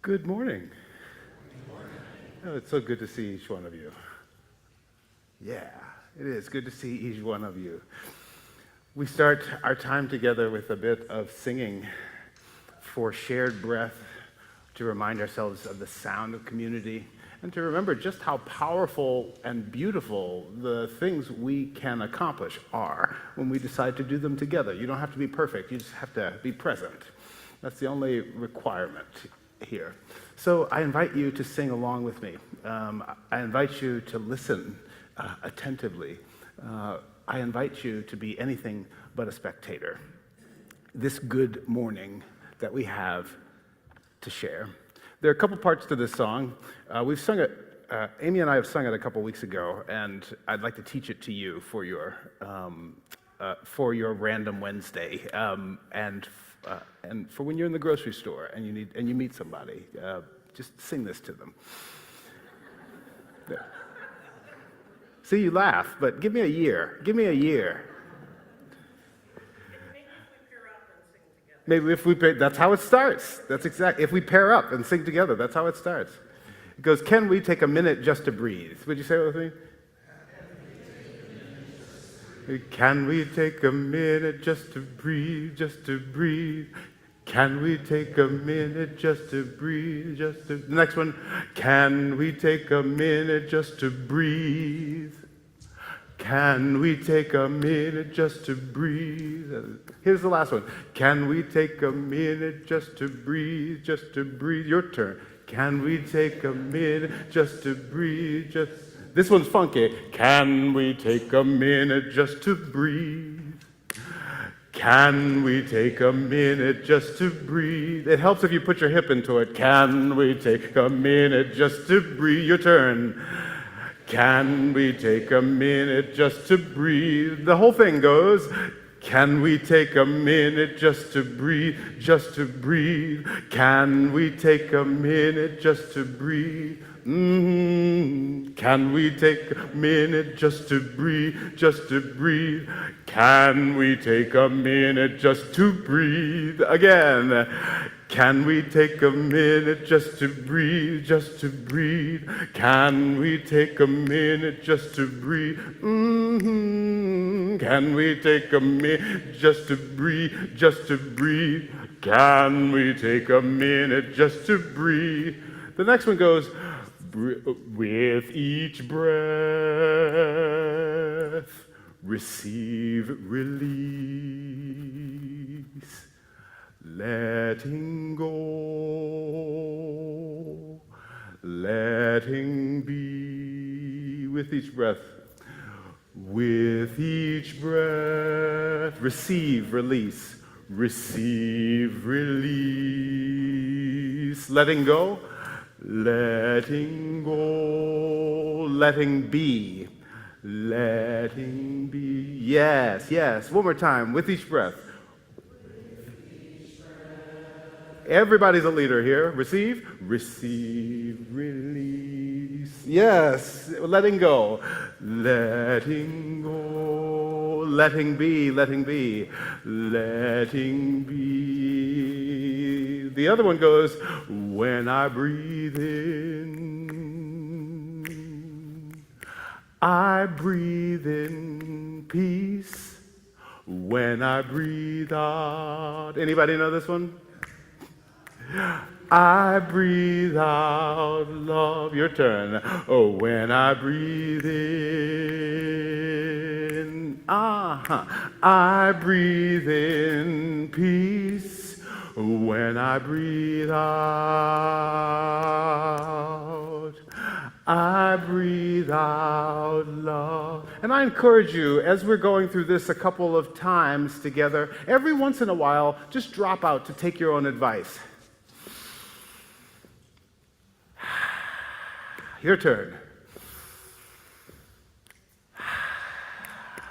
Good morning. Oh, it's so good to see each one of you. Yeah, it is good to see each one of you. We start our time together with a bit of singing for shared breath, to remind ourselves of the sound of community, and to remember just how powerful and beautiful the things we can accomplish are when we decide to do them together. You don't have to be perfect, you just have to be present. That's the only requirement here. So I invite you to sing along with me. I invite you to listen attentively. I invite you to be anything but a spectator. This good morning that we have to share. There are a couple parts to this song. We've sung it, Amy and I have sung it a couple weeks ago, and I'd like to teach it to you for your Random Wednesday, and for when you're in the grocery store and you meet somebody, just sing this to them. There. See, you laugh, but give me a year. Give me a year. Maybe if we pair, that's how it starts. That's exactly, if we pair up and sing together, that's how it starts. It goes, can we take a minute just to breathe? Would you say it with me? Can we take a minute just to breathe, just to breathe? Can we take a minute just to breathe, just to... The next one, can we take a minute just to breathe? Can we take a minute just to breathe? Here's the last one. Can we take a minute just to breathe, just to breathe? Your turn. Can we take a minute just to breathe, just... This one's funky. Can we take a minute just to breathe? Can we take a minute just to breathe? It helps if you put your hip into it. Can we take a minute just to breathe? Your turn. Can we take a minute just to breathe? The whole thing goes, can we take a minute just to breathe, just to breathe? Can we take a minute just to breathe? Can we take a minute just to breathe, just to breathe? Can we take a minute just to breathe? Again. Can we take a minute just to breathe, just to breathe? Can we take a minute just to breathe? Can we take a minute just to breathe, just to breathe? Can we take a minute just to breathe? The next one goes, with each breath, receive release. Letting go, letting be, with each breath. With each breath, receive, release, receive, release. Letting go, letting go, letting be, letting be. Yes, yes, one more time, with each breath. Everybody's a leader here. Receive, receive, release. Yes, letting go, letting go, letting be, letting be, letting be. The other one goes, when I breathe in, I breathe in peace. When I breathe out, anybody know this one? I breathe out love. Your turn. Oh, when I breathe in, I breathe in peace. When I breathe out, I breathe out love. And I encourage you, as we're going through this a couple of times together, every once in a while, just drop out to take your own advice. Your turn.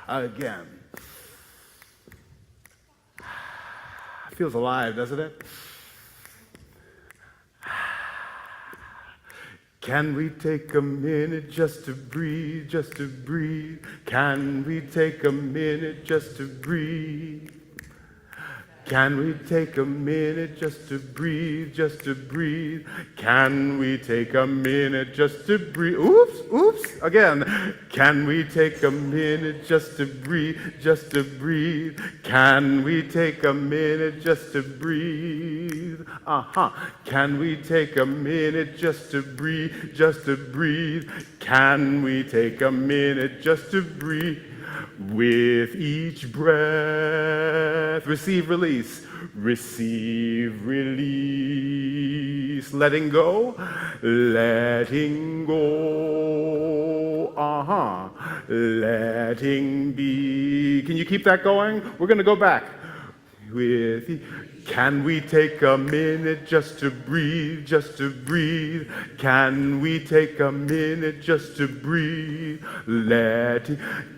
Again. Feels alive, doesn't it? Can we take a minute just to breathe, just to breathe? Can we take a minute just to breathe? Can we take a minute just to breathe, just to breathe? Can we take a minute just to breathe? Oops, oops, again. Can we take a minute just to breathe, just to breathe? Can we take a minute just to breathe? Can we take a minute just to breathe, just to breathe? Can we take a minute just to breathe? With each breath, receive, release, receive, release, letting go, letting go, letting be. Can you keep that going? We're going to go back. Can we take a minute just to breathe, just to breathe? Can we take a minute just to breathe?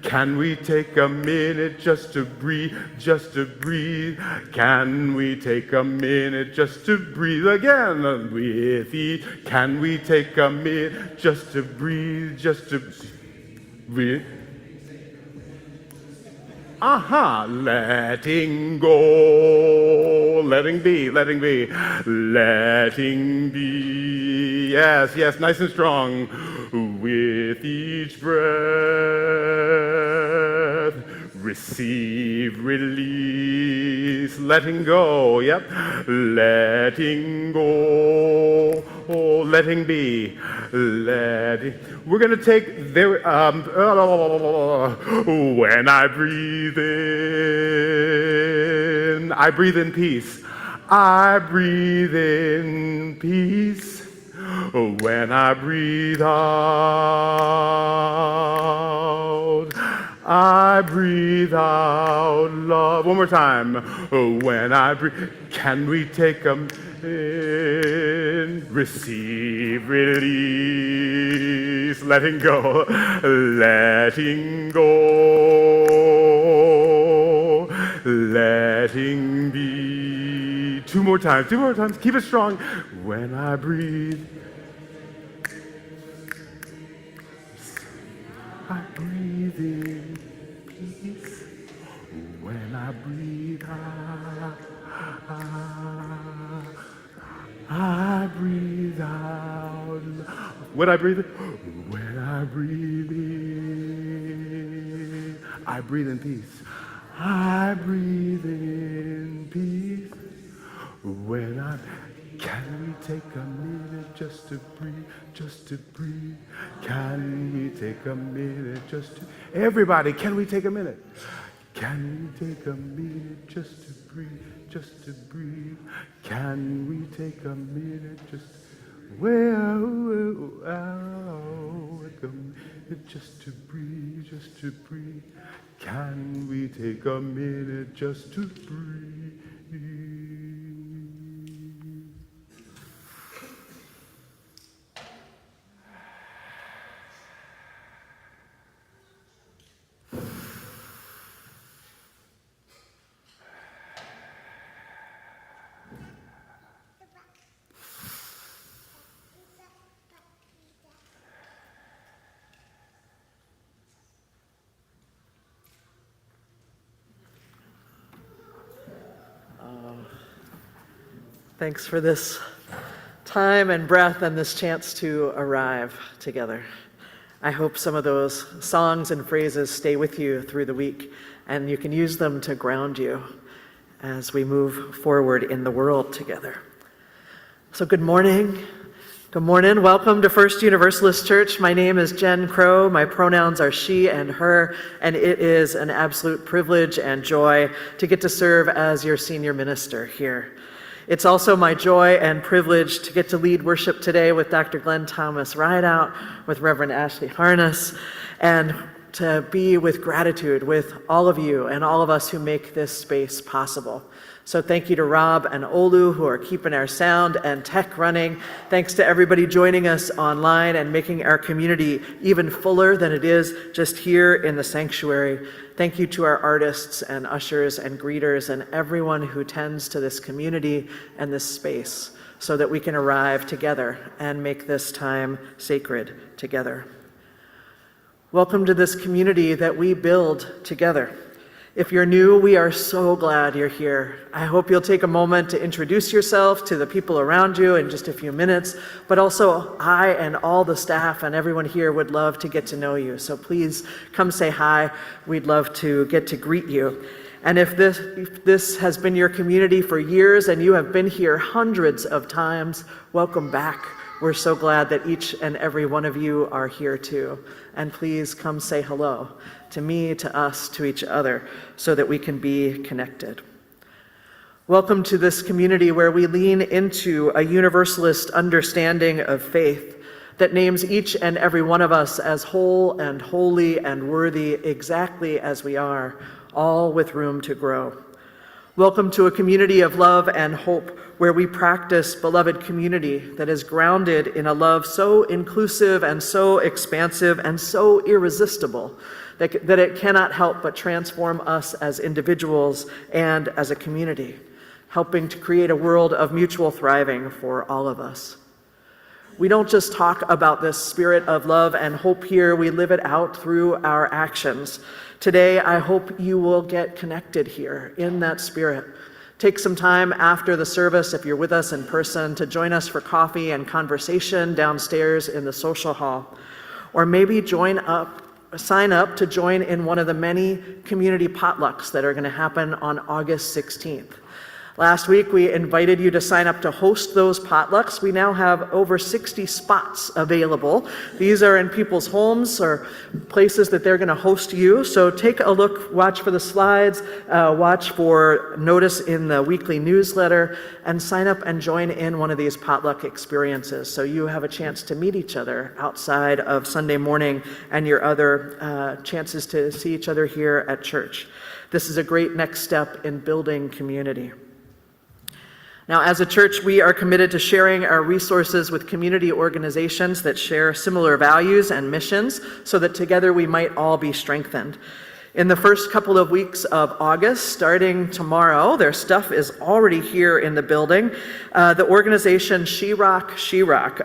Can we take a minute just to breathe, just to breathe? Can we take a minute just to breathe again? Can we take a minute just to breathe, just to breathe? Letting go, letting be, letting be, letting be. Yes, yes, nice and strong. With each breath, receive, release, letting go. Yep, letting go, letting be, letting. We're going to take when I breathe in peace. I breathe in peace. When I breathe out, I breathe out love. One more time. When I breathe, can we take a in, receive, release, letting go, letting go, letting be. Two more times, keep it strong. When I breathe, I breathe in peace. When I breathe out, I breathe out. When I breathe in, when I breathe in, I breathe in peace. I breathe in peace. When I, can we take a minute just to breathe, just to breathe? Can we take a minute just to, everybody, can we take a minute? Can we take a minute just to breathe, just to breathe? Can we take a minute just, just to breathe, just to breathe? Can we take a minute just to breathe? Thanks for this time and breath and this chance to arrive together. I hope some of those songs and phrases stay with you through the week, and you can use them to ground you as we move forward in the world together. So good morning. Good morning. Welcome to First Universalist Church. My name is Jen Crow. My pronouns are she and her, and it is an absolute privilege and joy to get to serve as your senior minister here. It's also my joy and privilege to get to lead worship today with Dr. Glenn Thomas Rideout, with Reverend Ashley Harness, and to be with gratitude with all of you and all of us who make this space possible. So thank you to Rob and Olu who are keeping our sound and tech running. Thanks to everybody joining us online and making our community even fuller than it is just here in the sanctuary. Thank you to our artists and ushers and greeters and everyone who tends to this community and this space so that we can arrive together and make this time sacred together. Welcome to this community that we build together. If you're new, we are so glad you're here. I hope you'll take a moment to introduce yourself to the people around you in just a few minutes, but also I and all the staff and everyone here would love to get to know you. So please come say hi. We'd love to get to greet you. And if this has been your community for years and you have been here hundreds of times, welcome back. We're so glad that each and every one of you are here too. And please come say hello to me, to us, to each other, so that we can be connected. Welcome to this community where we lean into a universalist understanding of faith that names each and every one of us as whole and holy and worthy exactly as we are, all with room to grow. Welcome to a community of love and hope where we practice beloved community that is grounded in a love so inclusive and so expansive and so irresistible that it cannot help but transform us as individuals and as a community, helping to create a world of mutual thriving for all of us. We don't just talk about this spirit of love and hope here, we live it out through our actions. Today, I hope you will get connected here in that spirit. Take some time after the service, if you're with us in person, to join us for coffee and conversation downstairs in the social hall. Or maybe sign up to join in one of the many community potlucks that are going to happen on August 16th. Last week, we invited you to sign up to host those potlucks. We now have over 60 spots available. These are in people's homes or places that they're going to host you. So take a look, watch for the slides, watch for notice in the weekly newsletter, and sign up and join in one of these potluck experiences so you have a chance to meet each other outside of Sunday morning and your other chances to see each other here at church. This is a great next step in building community. Now, as a church, we are committed to sharing our resources with community organizations that share similar values and missions so that together we might all be strengthened. In the first couple of weeks of August, starting tomorrow, their stuff is already here in the building. The organization She Rock,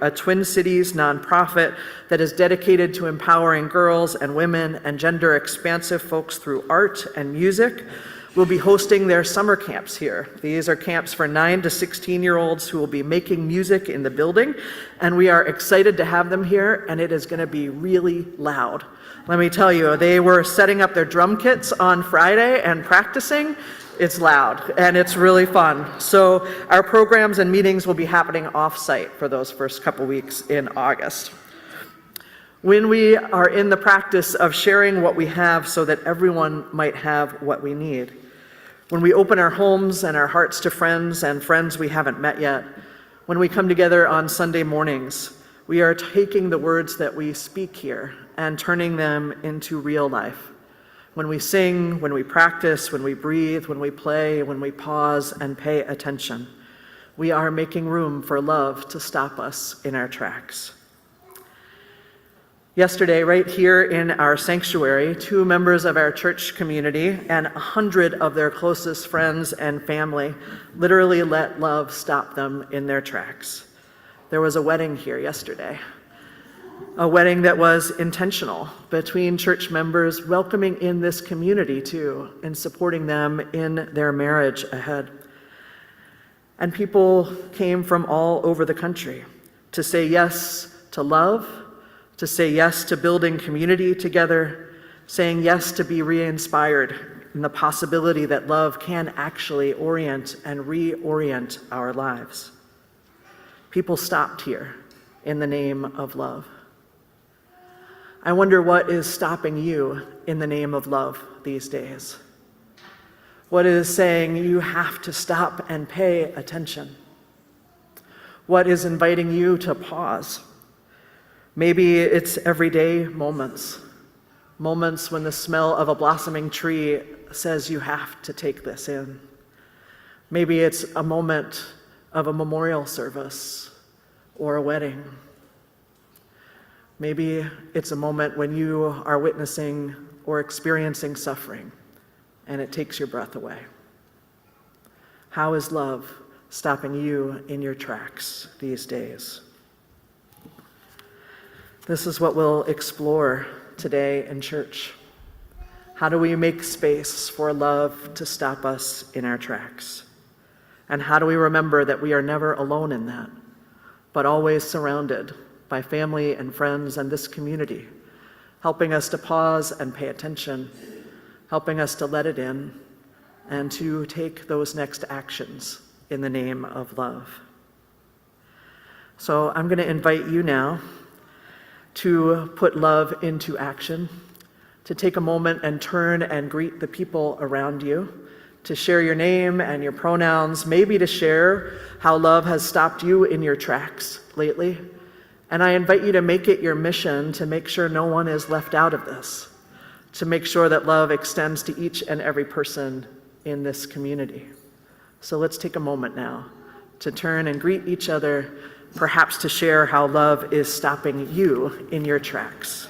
a Twin Cities nonprofit that is dedicated to empowering girls and women and gender-expansive folks through art and music, will be hosting their summer camps here. These are camps for 9 to 16-year-olds who will be making music in the building, and we are excited to have them here, and it is going to be really loud. Let me tell you, they were setting up their drum kits on Friday and practicing. It's loud, and it's really fun. So our programs and meetings will be happening off-site for those first couple weeks in August. When we are in the practice of sharing what we have so that everyone might have what we need, when we open our homes and our hearts to friends and friends we haven't met yet, when we come together on Sunday mornings, we are taking the words that we speak here and turning them into real life. When we sing, when we practice, when we breathe, when we play, when we pause and pay attention, we are making room for love to stop us in our tracks. Yesterday, right here in our sanctuary, 2 members of our church community and 100 of their closest friends and family literally let love stop them in their tracks. There was a wedding here yesterday, a wedding that was intentional between church members welcoming in this community too and supporting them in their marriage ahead. And people came from all over the country to say yes to love, to say yes to building community together, saying yes to be re-inspired in the possibility that love can actually orient and reorient our lives. People stopped here in the name of love. I wonder what is stopping you in the name of love these days. What is saying you have to stop and pay attention? What is inviting you to pause? Maybe it's everyday moments when the smell of a blossoming tree says you have to take this in. Maybe it's a moment of a memorial service or a wedding. Maybe it's a moment when you are witnessing or experiencing suffering and it takes your breath away. How is love stopping you in your tracks these days? This is what we'll explore today in church. How do we make space for love to stop us in our tracks? And how do we remember that we are never alone in that, but always surrounded by family and friends and this community, helping us to pause and pay attention, helping us to let it in, and to take those next actions in the name of love. So I'm going to invite you now to put love into action, to take a moment and turn and greet the people around you, to share your name and your pronouns, maybe to share how love has stopped you in your tracks lately. And I invite you to make it your mission to make sure no one is left out of this, to make sure that love extends to each and every person in this community. So let's take a moment now to turn and greet each other, perhaps to share how love is stopping you in your tracks.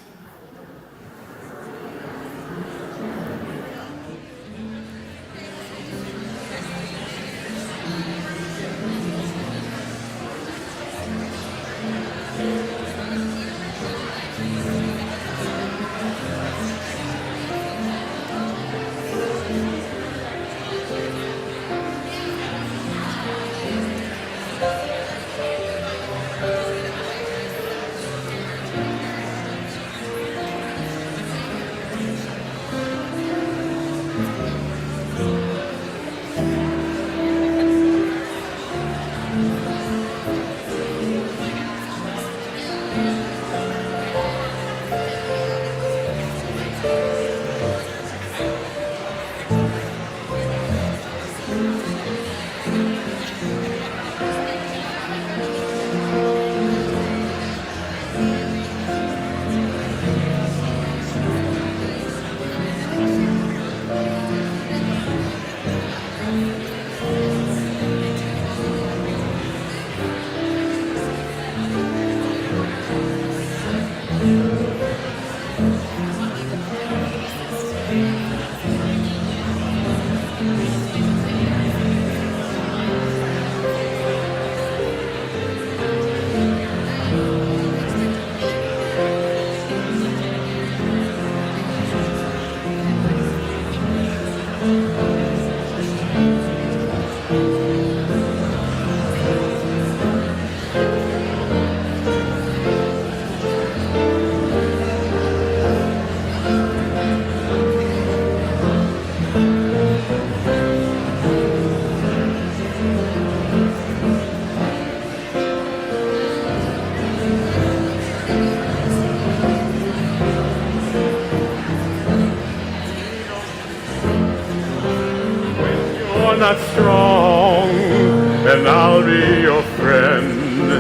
Not strong, and I'll be your friend.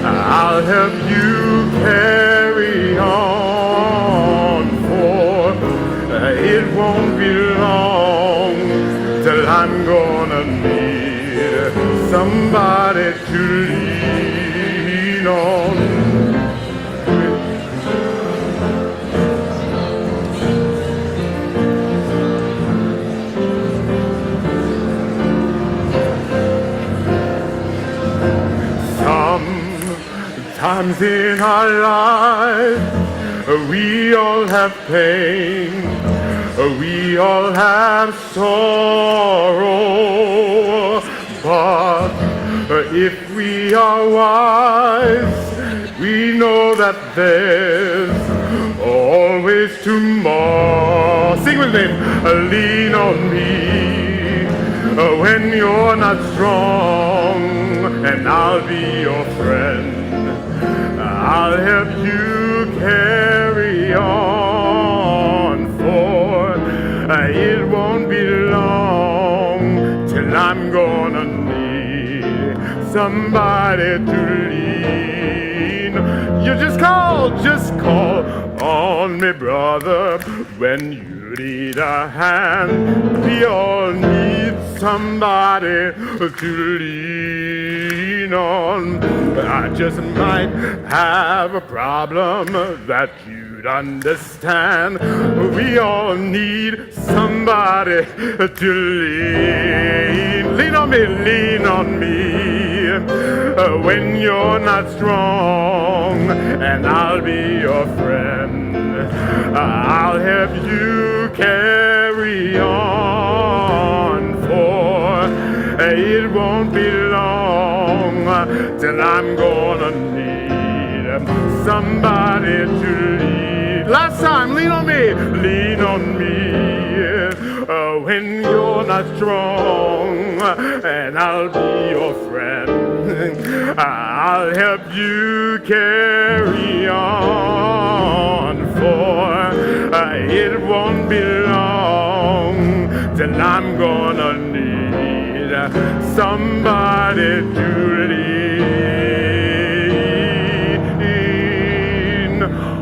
I'll help you carry on, for it won't be long till I'm gonna need somebody to lean on. Sometimes in our lives, we all have pain, we all have sorrow, but if we are wise, we know that there's always tomorrow. Sing with me, lean on me when you're not strong, and I'll be your friend. I'll help you carry on, for it won't be long till I'm gonna need somebody to lean. You just call on me, brother, when you need a hand. We all need somebody to lean on. I just might have a problem that you'd understand. We all need somebody to lean. Lean on me when you're not strong, and I'll be your friend. I'll help you carry on, for it won't be long till I'm gonna need somebody to lead. Last time, lean on me when you're not strong, and I'll be your friend. I'll help you carry on, for it won't be long till I'm gonna need somebody to lean on.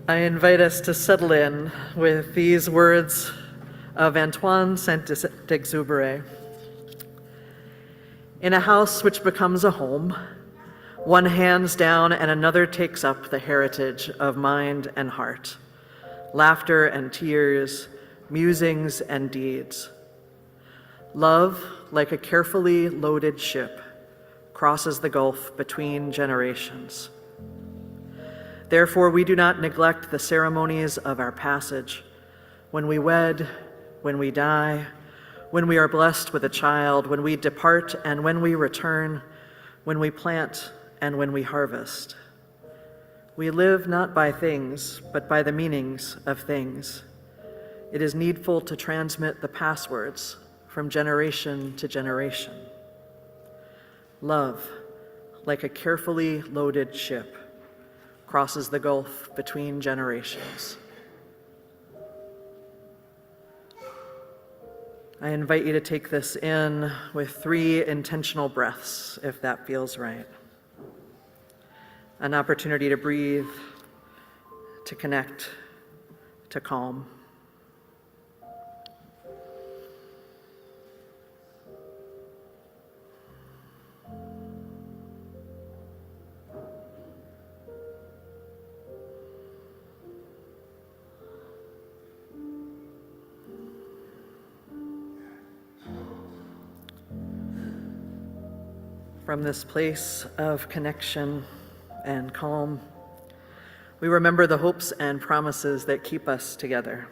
I invite us to settle in with these words of Antoine Saint-Exupéry. In a house which becomes a home, one hands down and another takes up the heritage of mind and heart, laughter and tears, musings and deeds. Love, like a carefully loaded ship, crosses the gulf between generations. Therefore, we do not neglect the ceremonies of our passage. When we wed, when we die, when we are blessed with a child, when we depart and when we return, when we plant and when we harvest. We live not by things, but by the meanings of things. It is needful to transmit the passwords from generation to generation. Love, like a carefully loaded ship, crosses the gulf between generations. I invite you to take this in with 3 intentional breaths, if that feels right. An opportunity to breathe, to connect, to calm. From this place of connection and calm, we remember the hopes and promises that keep us together.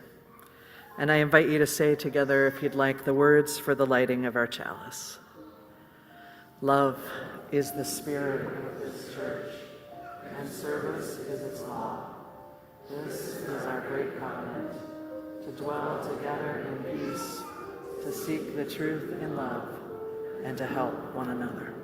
And I invite you to say together, if you'd like, the words for the lighting of our chalice. Love is the spirit of this church, and service is its law. This is our great covenant, to dwell together in peace, to seek the truth in love, and to help one another.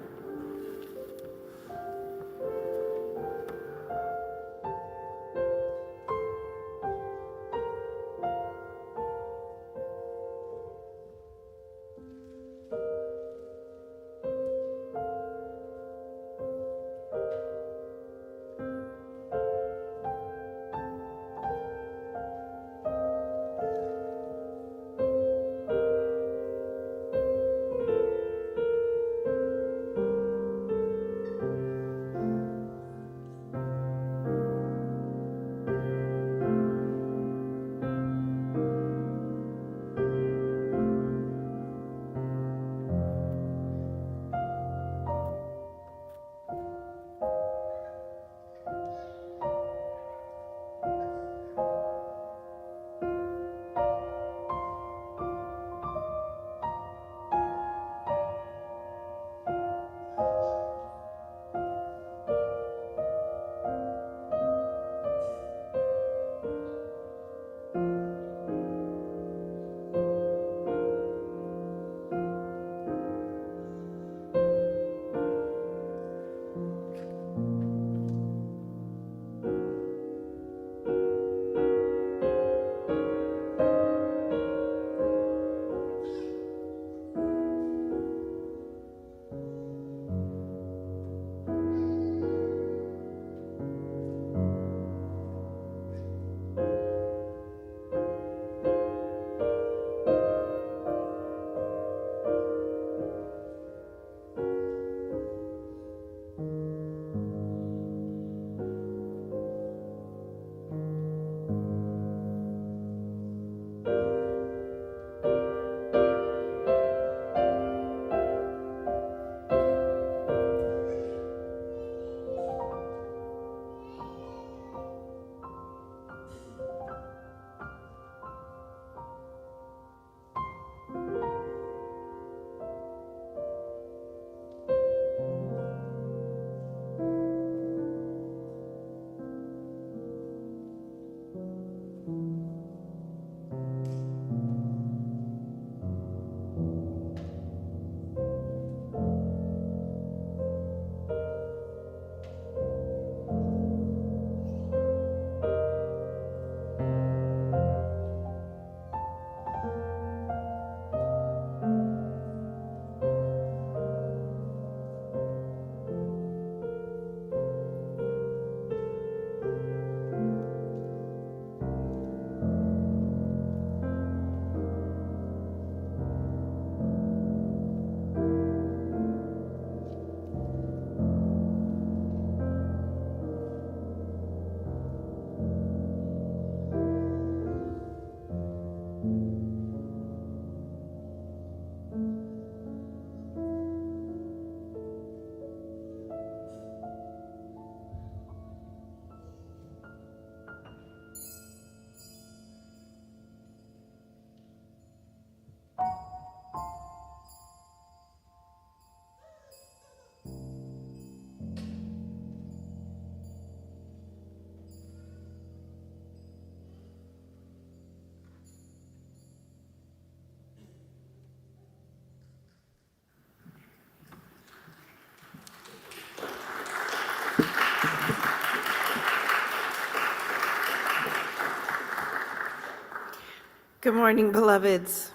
Good morning, beloveds.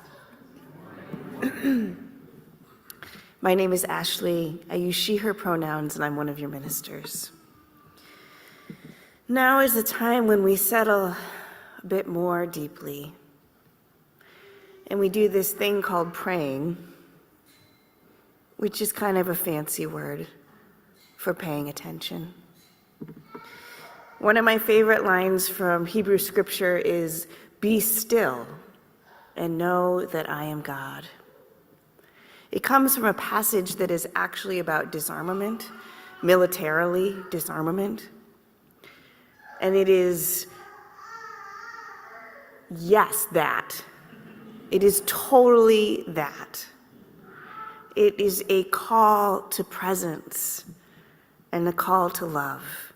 My name is Ashley. I use she, her pronouns, and I'm one of your ministers. Now is the time when we settle a bit more deeply, and we do this thing called praying, which is kind of a fancy word for paying attention. One of my favorite lines from Hebrew scripture is, "Be still and know that I am God." It comes from a passage that is actually about disarmament, militarily disarmament. And it is, yes, that. It is totally that. It is a call to presence and a call to love.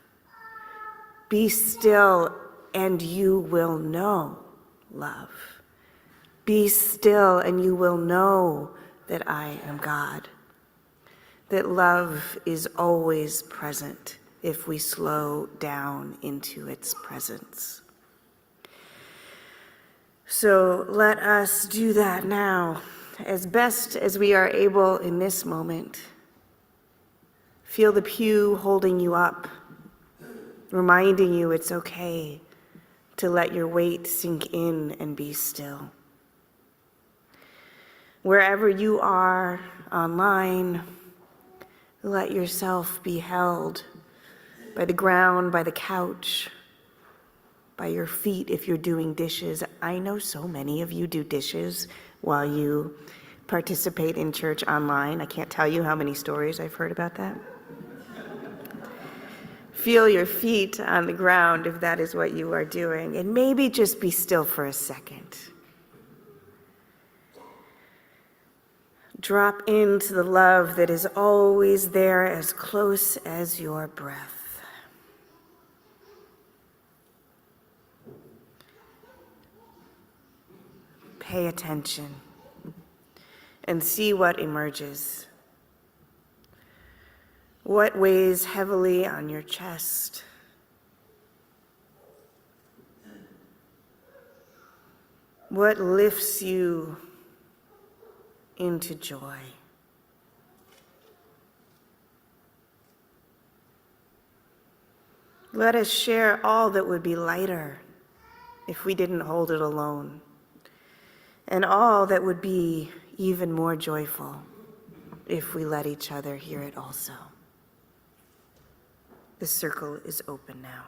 Be still and you will know love. Be still and you will know that I am God. That love is always present if we slow down into its presence. So let us do that now, as best as we are able in this moment. Feel the pew holding you up, reminding you it's okay to let your weight sink in and be still. Wherever you are online, let yourself be held by the ground, by the couch, by your feet if you're doing dishes. I know so many of you do dishes while you participate in church online. I can't tell you how many stories I've heard about that. Feel your feet on the ground if that is what you are doing, and maybe just be still for a second. Drop into the love that is always there, as close as your breath. Pay attention and see what emerges. What weighs heavily on your chest? What lifts you into joy? Let us share all that would be lighter if we didn't hold it alone, and all that would be even more joyful if we let each other hear it also. The circle is open now.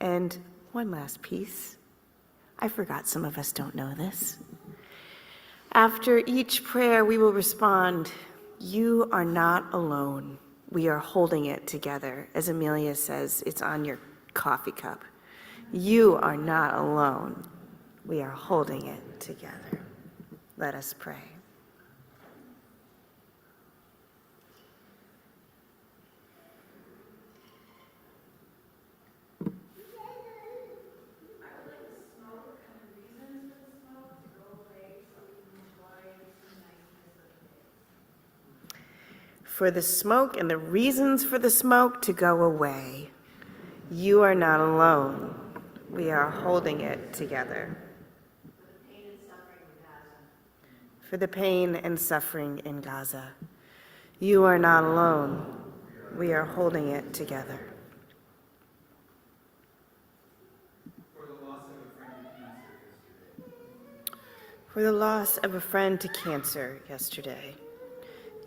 And one last piece. I forgot some of us don't know this. After each prayer, we will respond, "You are not alone. We are holding it together." As Amelia says, it's on your coffee cup. You are not alone. We are holding it together. Let us pray. For the smoke and the reasons for the smoke to go away. You are not alone. We are holding it together. For the pain and suffering in Gaza. You are not alone. We are holding it together. For the loss of a friend to cancer yesterday.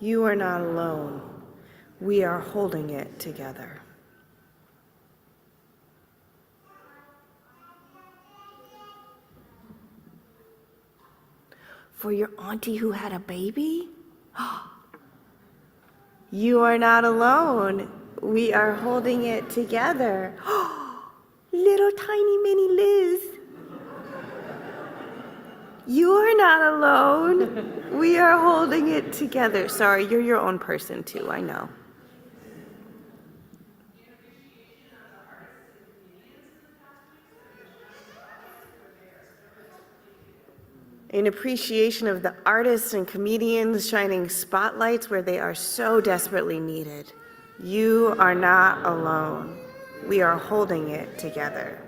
You are not alone. We are holding it together. For your auntie who had a baby? You are not alone. We are holding it together. Little tiny mini Liz. You are not alone. We are holding it together. Sorry, you're your own person too, I know. In appreciation of the artists and comedians shining spotlights where they are so desperately needed. You are not alone. We are holding it together.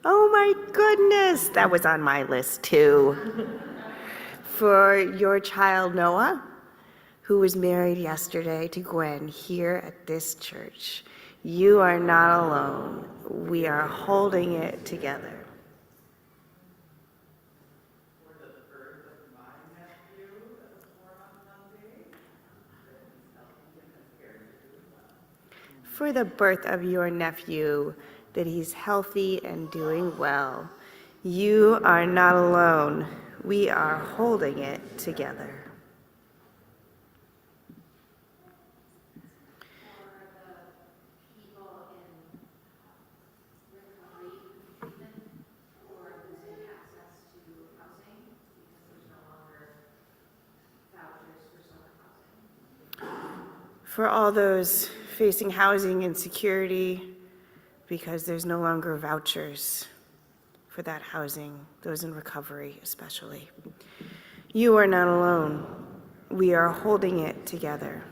Oh my goodness, that was on my list too. For your child Noah, who was married yesterday to Gwen here at this church. You are not alone. We are holding it together. For the birth of your nephew, that he's healthy and doing well. You are not alone. We are holding it together. For all those facing housing insecurity because there's no longer vouchers for that housing, those in recovery especially. You are not alone. We are holding it together.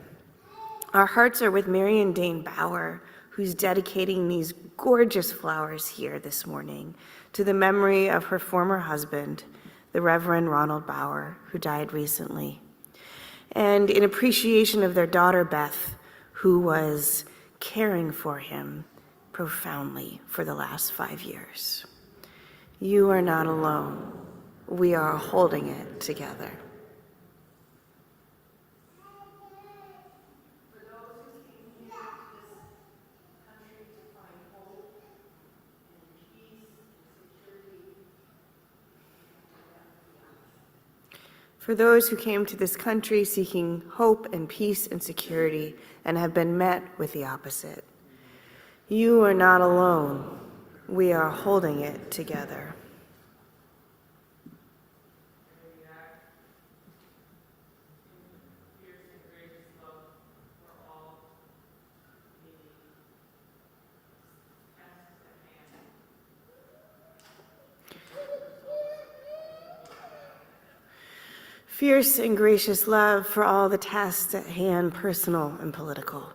Our hearts are with Marion Dane Bauer, who's dedicating these gorgeous flowers here this morning to the memory of her former husband, the Reverend Ronald Bauer, who died recently. And in appreciation of their daughter, Beth, who was caring for him profoundly for the last 5 years. You are not alone. We are holding it together. For those who came to this country seeking hope and peace and security and have been met with the opposite. You are not alone. We are holding it together. Fierce and gracious love for all the tasks at hand, personal and political.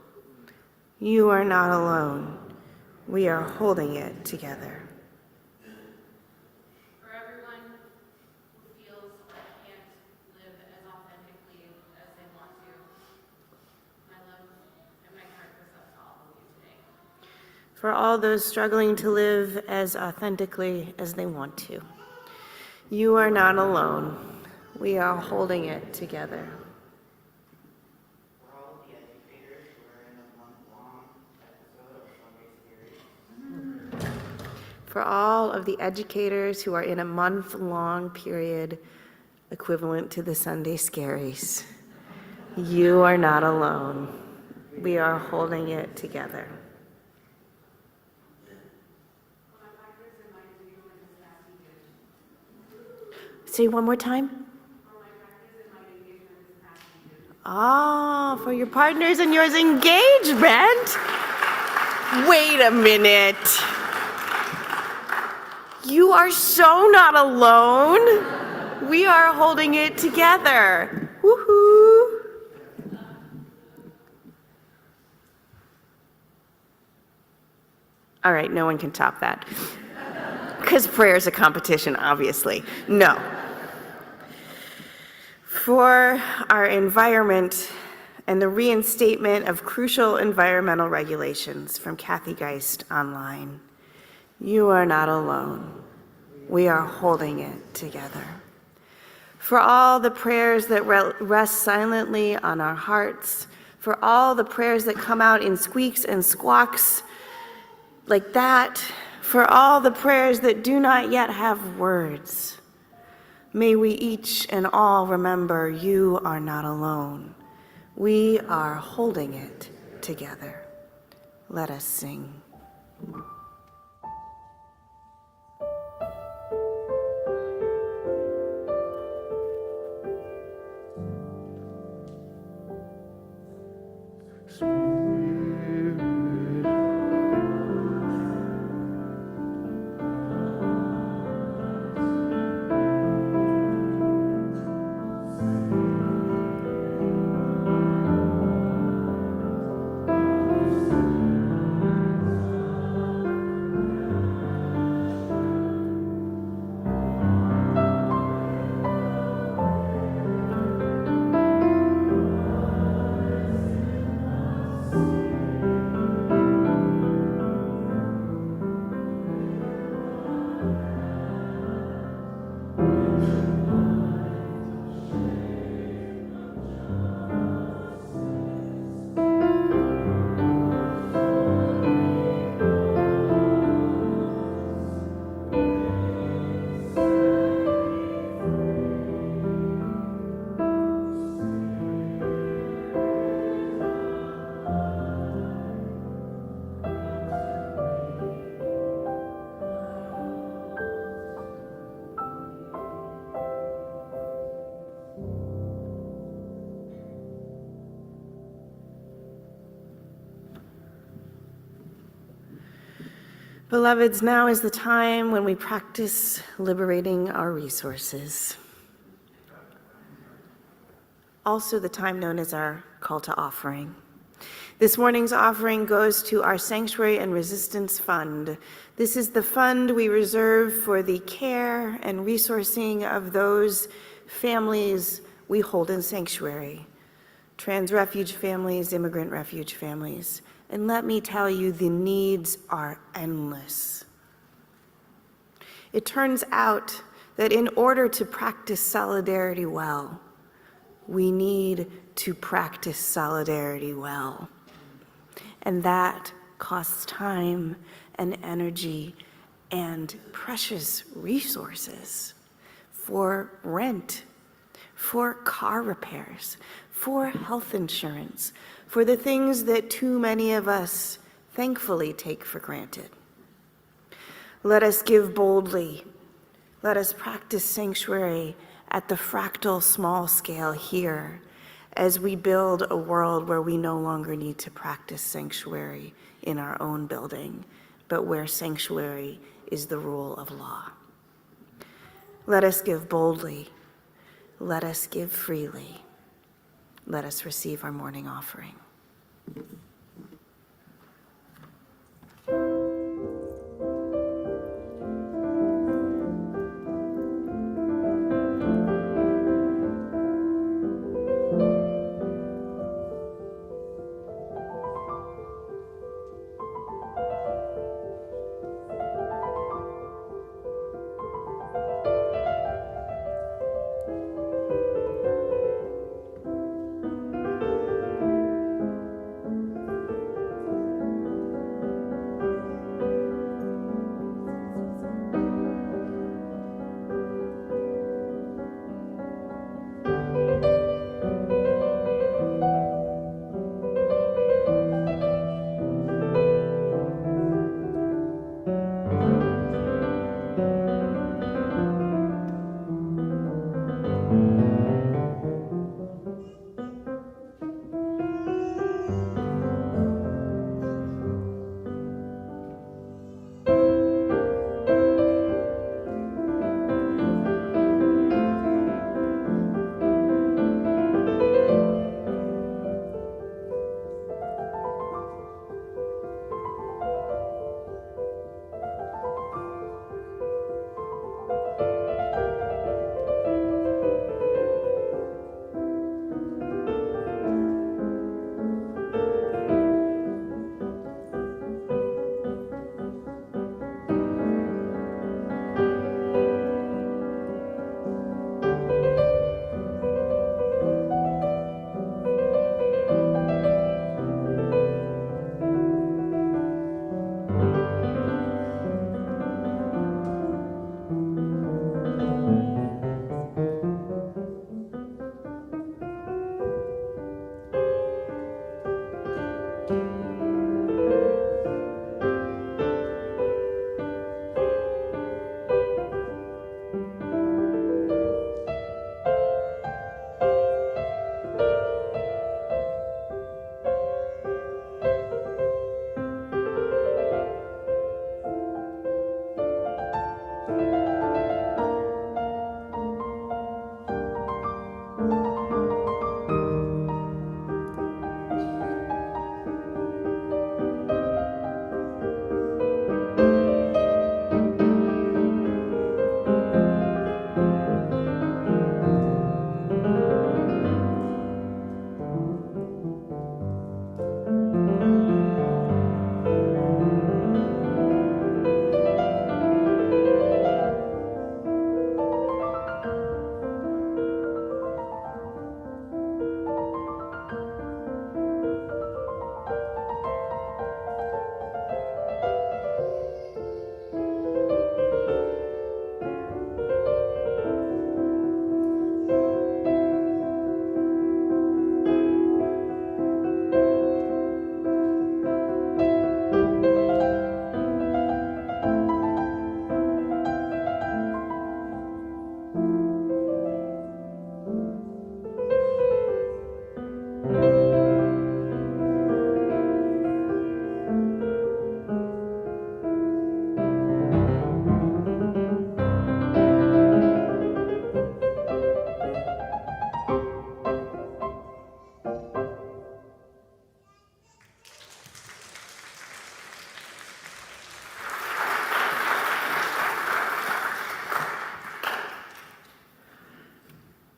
You are not alone. We are holding it together. For everyone who feels like can't live as authentically as they want to, my love and my heart goes up to all of you today. For all those struggling to live as authentically as they want to. You are not alone. We are holding it together. For all of the educators who are in a month-long episode of Sunday Scaries. For all of the educators who are in a month-long period equivalent to the Sunday Scaries. You are not alone. We are holding it together. Say one more time. Oh, for your partners and yours engagement. Wait a minute. You are so not alone. We are holding it together. Woohoo. All right, no one can top that. Because prayer is a competition, obviously. No. For our environment and the reinstatement of crucial environmental regulations from Kathy Geist online. You are not alone. We are holding it together. For all the prayers that rest silently on our hearts, for all the prayers that come out in squeaks and squawks like that, for all the prayers that do not yet have words. May we each and all remember you are not alone. We are holding it together. Let us sing. Beloveds, now is the time when we practice liberating our resources. Also the time known as our call to offering. This morning's offering goes to our Sanctuary and Resistance Fund. This is the fund we reserve for the care and resourcing of those families we hold in sanctuary. Trans refuge families, immigrant refuge families. And let me tell you, the needs are endless. It turns out that in order to practice solidarity well, we need to practice solidarity well. And that costs time and energy and precious resources for rent, for car repairs, for health insurance, for the things that too many of us thankfully take for granted. Let us give boldly. Let us practice sanctuary at the fractal small scale here as we build a world where we no longer need to practice sanctuary in our own building, but where sanctuary is the rule of law. Let us give boldly. Let us give freely. Let us receive our morning offering.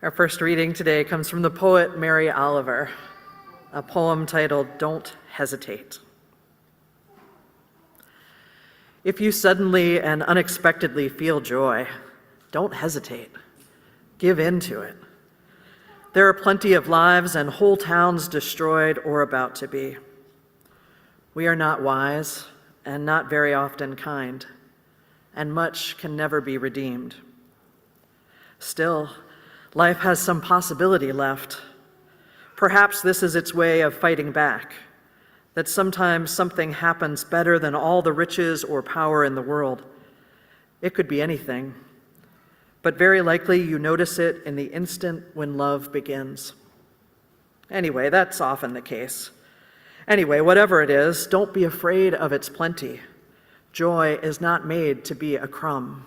Our first reading today comes from the poet Mary Oliver, a poem titled Don't Hesitate. If you suddenly and unexpectedly feel joy, don't hesitate. Give in to it. There are plenty of lives and whole towns destroyed or about to be. We are not wise and not very often kind, and much can never be redeemed. Still, life has some possibility left. Perhaps this is its way of fighting back, that sometimes something happens better than all the riches or power in the world. It could be anything, but very likely you notice it in the instant when love begins. Anyway, that's often the case. Anyway, whatever it is, don't be afraid of its plenty. Joy is not made to be a crumb.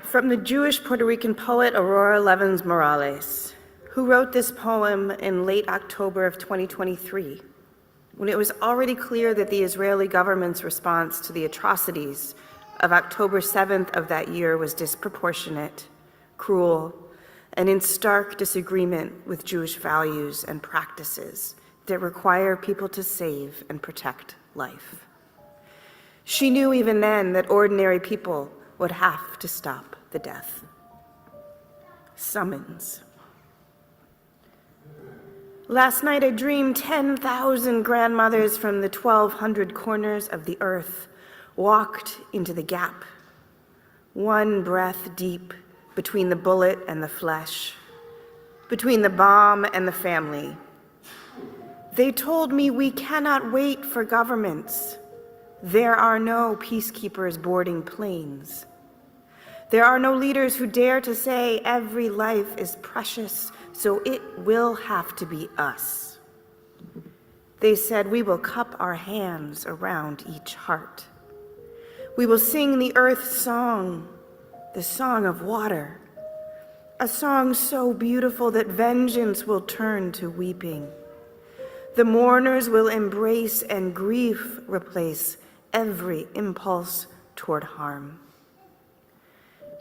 From the Jewish Puerto Rican poet Aurora Levins Morales, who wrote this poem in late October of 2023, when it was already clear that the Israeli government's response to the atrocities of October 7th of that year was disproportionate, cruel, and in stark disagreement with Jewish values and practices that require people to save and protect life. She knew even then that ordinary people would have to stop the death. Summons. Last night I dreamed 10,000 grandmothers from the 1,200 corners of the earth walked into the gap, one breath deep between the bullet and the flesh, between the bomb and the family. They told me we cannot wait for governments. There are no peacekeepers boarding planes. There are no leaders who dare to say every life is precious, so it will have to be us. They said we will cup our hands around each heart. We will sing the earth's song, the song of water, a song so beautiful that vengeance will turn to weeping. The mourners will embrace and grief replace every impulse toward harm.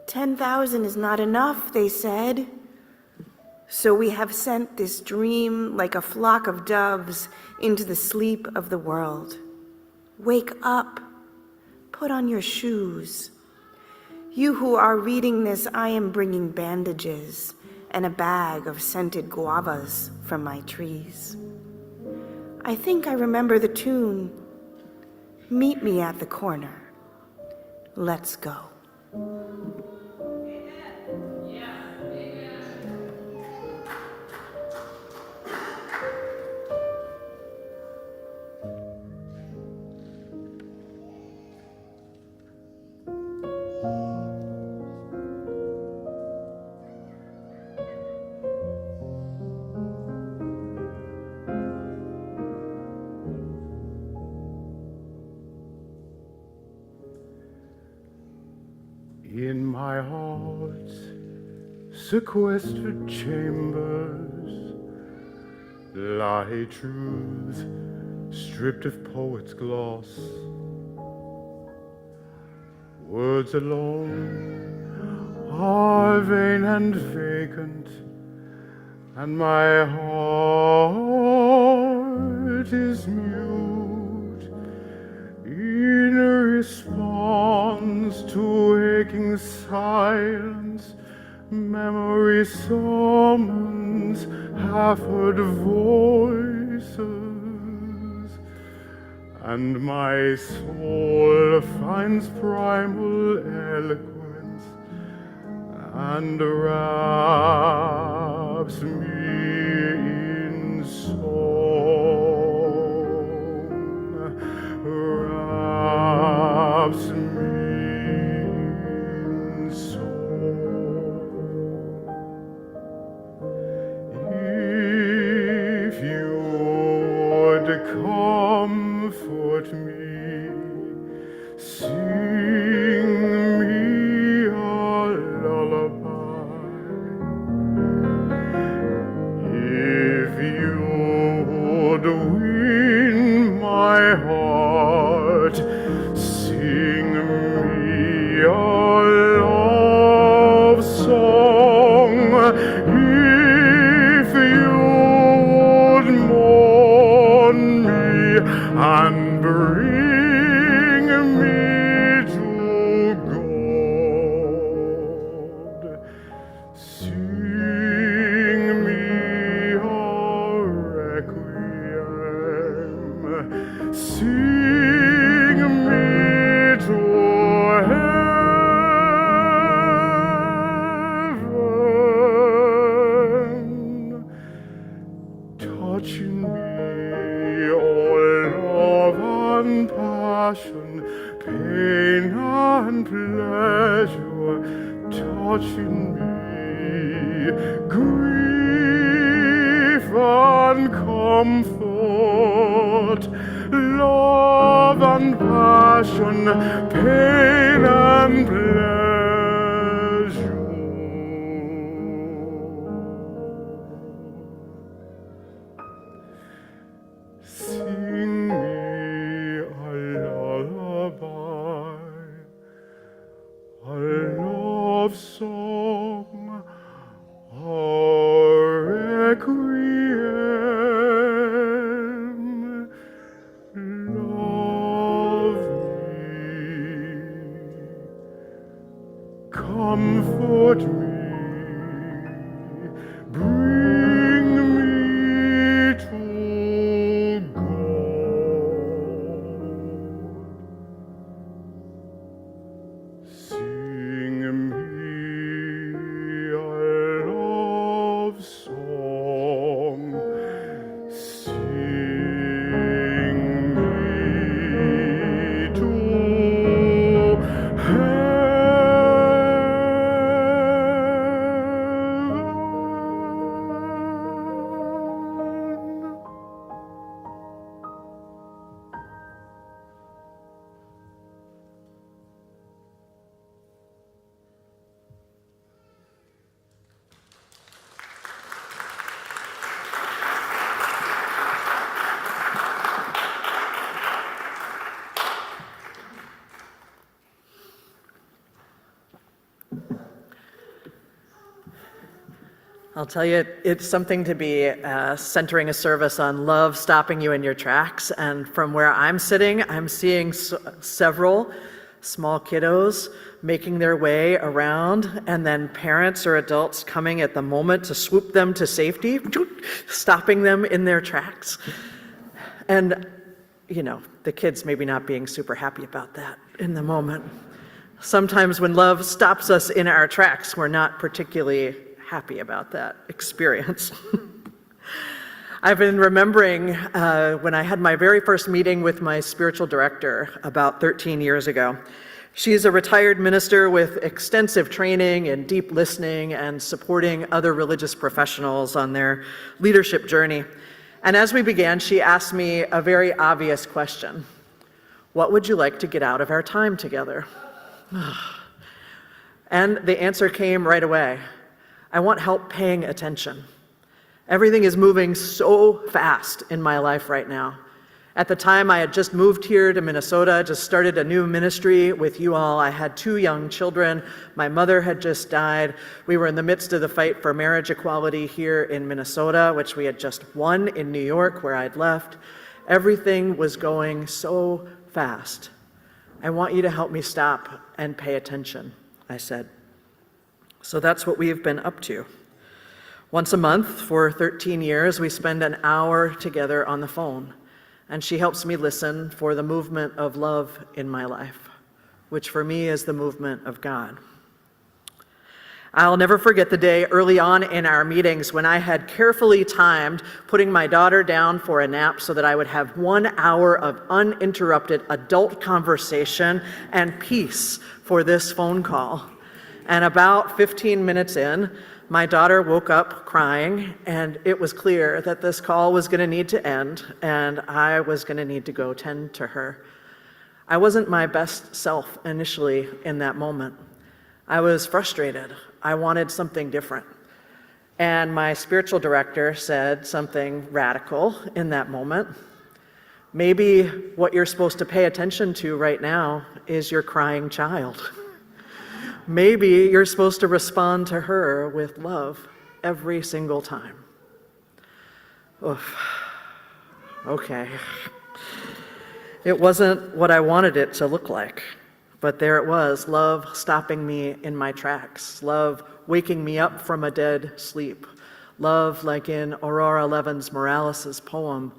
10,000 is not enough, they said. So we have sent this dream like a flock of doves into the sleep of the world. Wake up, put on your shoes. You who are reading this, I am bringing bandages and a bag of scented guavas from my trees. I think I remember the tune. Meet me at the corner. Let's go. In my heart's sequestered chambers lie truths stripped of poet's gloss. Words alone are vain and vacant, and my heart is mute in response to aching silence. Memory summons half-heard voices, and my soul finds primal eloquence and wraps me in song, wraps me in song. If you would comfort me, sing me a lullaby. heart. Sing me a love song, if you would mourn me and bring me to God. Sing me a requiem, sing me to heaven, touching me all love and passion, pain and pleasure, touching me grief and comfort, love and passion, pain and pleasure. Sing me a lullaby, a love song, a requiem. Love me, comfort me, bring me to God. Sing me a love song, sing me to heaven. I'll tell you, it's something to be centering a service on love stopping you in your tracks. And from where I'm sitting, I'm seeing several small kiddos making their way around, and then parents or adults coming at the moment to swoop them to safety, stopping them in their tracks. And, you know, the kids maybe not being super happy about that in the moment. Sometimes when love stops us in our tracks, we're not particularly happy about that experience. I've been remembering when I had my very first meeting with my spiritual director about 13 years ago. She's a retired minister with extensive training in deep listening and supporting other religious professionals on their leadership journey. And as we began, she asked me a very obvious question. What would you like to get out of our time together? And the answer came right away. I want help paying attention. Everything is moving so fast in my life right now. At the time, I had just moved here to Minnesota, just started a new ministry with you all. I had 2 young children. My mother had just died. We were in the midst of the fight for marriage equality here in Minnesota, which we had just won in New York, where I'd left. Everything was going so fast. I want you to help me stop and pay attention, I said. So that's what we've been up to. Once a month for 13 years, we spend an hour together on the phone, and she helps me listen for the movement of love in my life, which for me is the movement of God. I'll never forget the day early on in our meetings when I had carefully timed putting my daughter down for a nap so that I would have 1 hour of uninterrupted adult conversation and peace for this phone call. And about 15 minutes in, my daughter woke up crying, and it was clear that this call was going to need to end, and I was going to need to go tend to her. I wasn't my best self initially in that moment. I was frustrated. I wanted something different. And my spiritual director said something radical in that moment. Maybe what you're supposed to pay attention to right now is your crying child. Maybe you're supposed to respond to her with love every single time. Oof. Okay. It wasn't what I wanted it to look like, but there it was, love stopping me in my tracks, love waking me up from a dead sleep, love, like in Aurora Levens Morales' poem,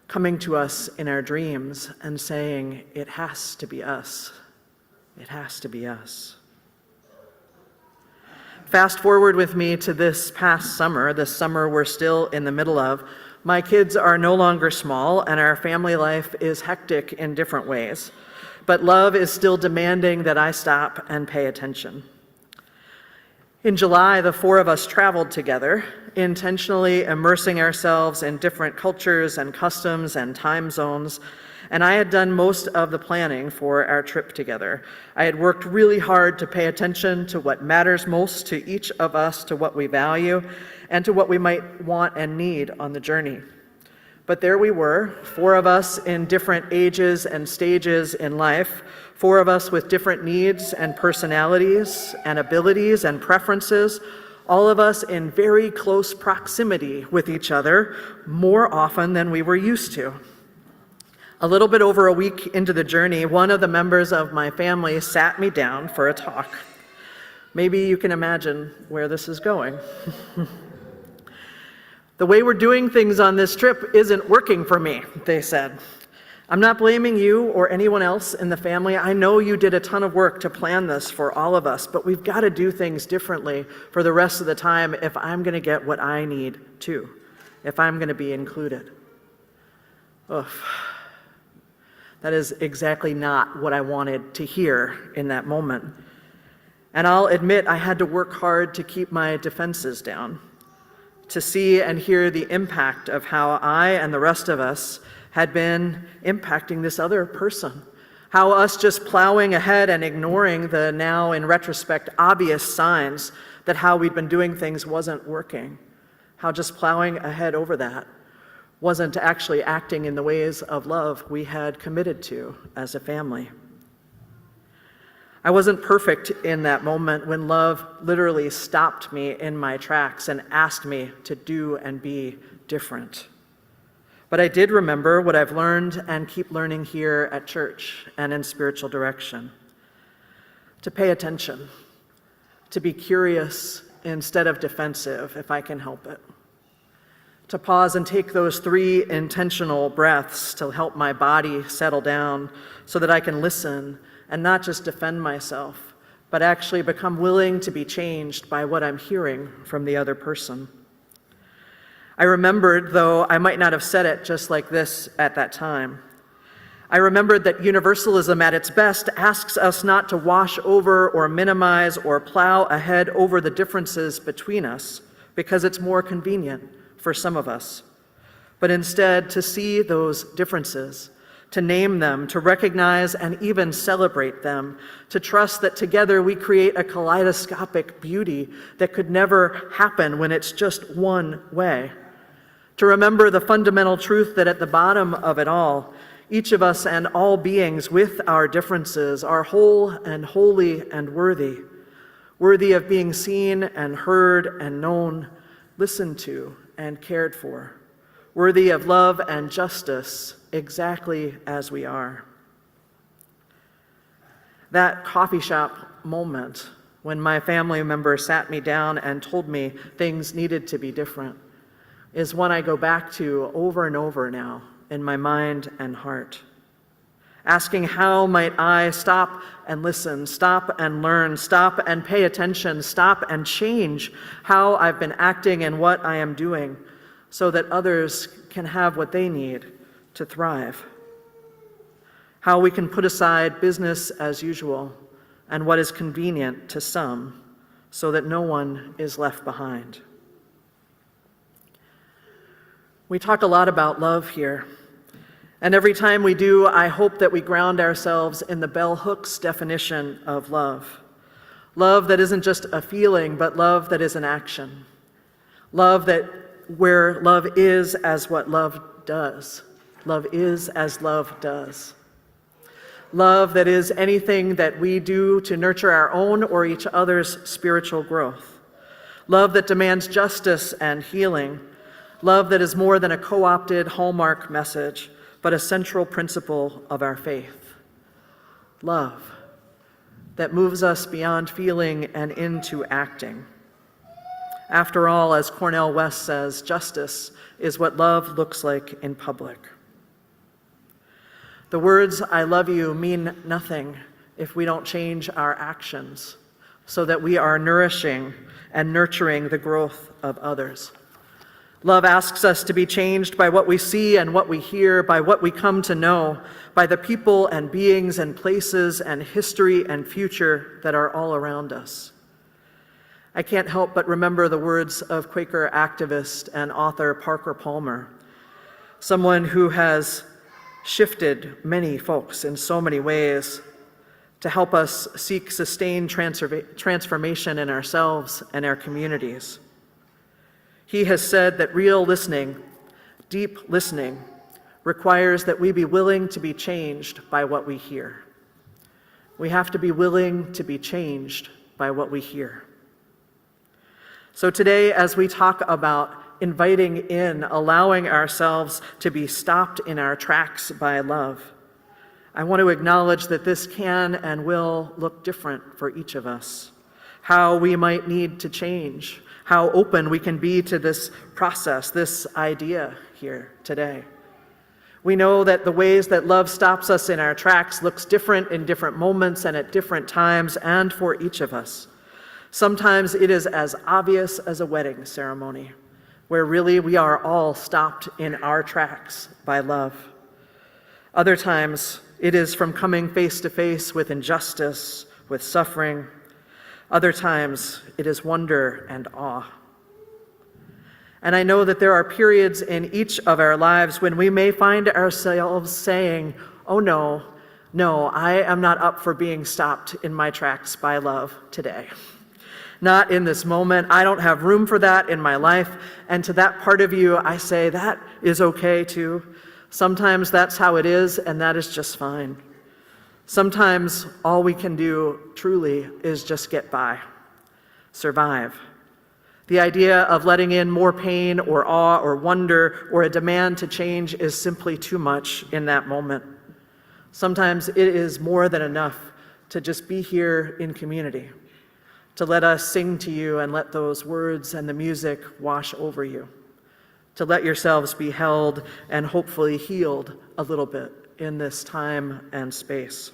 coming to us in our dreams and saying, it has to be us. It has to be us. Fast forward with me to this past summer, the summer we're still in the middle of. My kids are no longer small, and our family life is hectic in different ways. But love is still demanding that I stop and pay attention. In July, the four of us traveled together, intentionally immersing ourselves in different cultures and customs and time zones, and I had done most of the planning for our trip together. I had worked really hard to pay attention to what matters most to each of us, to what we value, and to what we might want and need on the journey. But there we were, four of us in different ages and stages in life, four of us with different needs and personalities and abilities and preferences, all of us in very close proximity with each other more often than we were used to. A little bit over a week into the journey, one of the members of my family sat me down for a talk. Maybe you can imagine where this is going. The way we're doing things on this trip isn't working for me, they said. I'm not blaming you or anyone else in the family. I know you did a ton of work to plan this for all of us, but we've got to do things differently for the rest of the time if I'm going to get what I need too, if I'm going to be included. Oof. That is exactly not what I wanted to hear in that moment. And I'll admit I had to work hard to keep my defenses down, to see and hear the impact of how I and the rest of us had been impacting this other person, how us just plowing ahead and ignoring the now, in retrospect, obvious signs that how we'd been doing things wasn't working, how just plowing ahead over that wasn't actually acting in the ways of love we had committed to as a family. I wasn't perfect in that moment when love literally stopped me in my tracks and asked me to do and be different. But I did remember what I've learned and keep learning here at church and in spiritual direction. To pay attention, to be curious instead of defensive, if I can help it. To pause and take those 3 intentional breaths to help my body settle down so that I can listen and not just defend myself, but actually become willing to be changed by what I'm hearing from the other person. I remembered, though I might not have said it just like this at that time, I remembered that Universalism at its best asks us not to wash over or minimize or plow ahead over the differences between us because it's more convenient for some of us, but instead to see those differences, to name them, to recognize and even celebrate them, to trust that together we create a kaleidoscopic beauty that could never happen when it's just one way. To remember the fundamental truth that at the bottom of it all, each of us and all beings with our differences are whole and holy and worthy of being seen and heard and known, listened to and cared for, worthy of love and justice exactly as we are. That coffee shop moment when my family member sat me down and told me things needed to be different is one I go back to over and over now in my mind and heart. Asking how might I stop and listen, stop and learn, stop and pay attention, stop and change how I've been acting and what I am doing so that others can have what they need to thrive. How we can put aside business as usual and what is convenient to some so that no one is left behind. We talk a lot about love here. And every time we do, I hope that we ground ourselves in the bell hooks definition of love. Love that isn't just a feeling, but love that is an action. Love that where love is as what love does. Love is as love does. Love that is anything that we do to nurture our own or each other's spiritual growth. Love that demands justice and healing. Love that is more than a co-opted hallmark message, but a central principle of our faith. Love that moves us beyond feeling and into acting. After all, as Cornel West says, justice is what love looks like in public. The words, "I love you," mean nothing if we don't change our actions so that we are nourishing and nurturing the growth of others. Love asks us to be changed by what we see and what we hear, by what we come to know, by the people and beings and places and history and future that are all around us. I can't help but remember the words of Quaker activist and author Parker Palmer, someone who has shifted many folks in so many ways to help us seek sustained transformation in ourselves and our communities. He has said that real listening, deep listening, requires that we be willing to be changed by what we hear. We have to be willing to be changed by what we hear. So today, as we talk about inviting in, allowing ourselves to be stopped in our tracks by love, I want to acknowledge that this can and will look different for each of us, how we might need to change, how open we can be to this process, this idea here today. We know that the ways that love stops us in our tracks looks different in different moments and at different times and for each of us. Sometimes it is as obvious as a wedding ceremony, where really we are all stopped in our tracks by love. Other times it is from coming face to face with injustice, with suffering. Other times it is wonder and awe. And I know that there are periods in each of our lives when we may find ourselves saying, "Oh no, I am not up for being stopped in my tracks by love today. Not in this moment. I don't have room for that in my life." And to that part of you, I say that is okay too. Sometimes that's how it is, and that is just fine. Sometimes all we can do truly is just get by, survive. The idea of letting in more pain or awe or wonder or a demand to change is simply too much in that moment. Sometimes it is more than enough to just be here in community, to let us sing to you and let those words and the music wash over you, to let yourselves be held and hopefully healed a little bit in this time and space.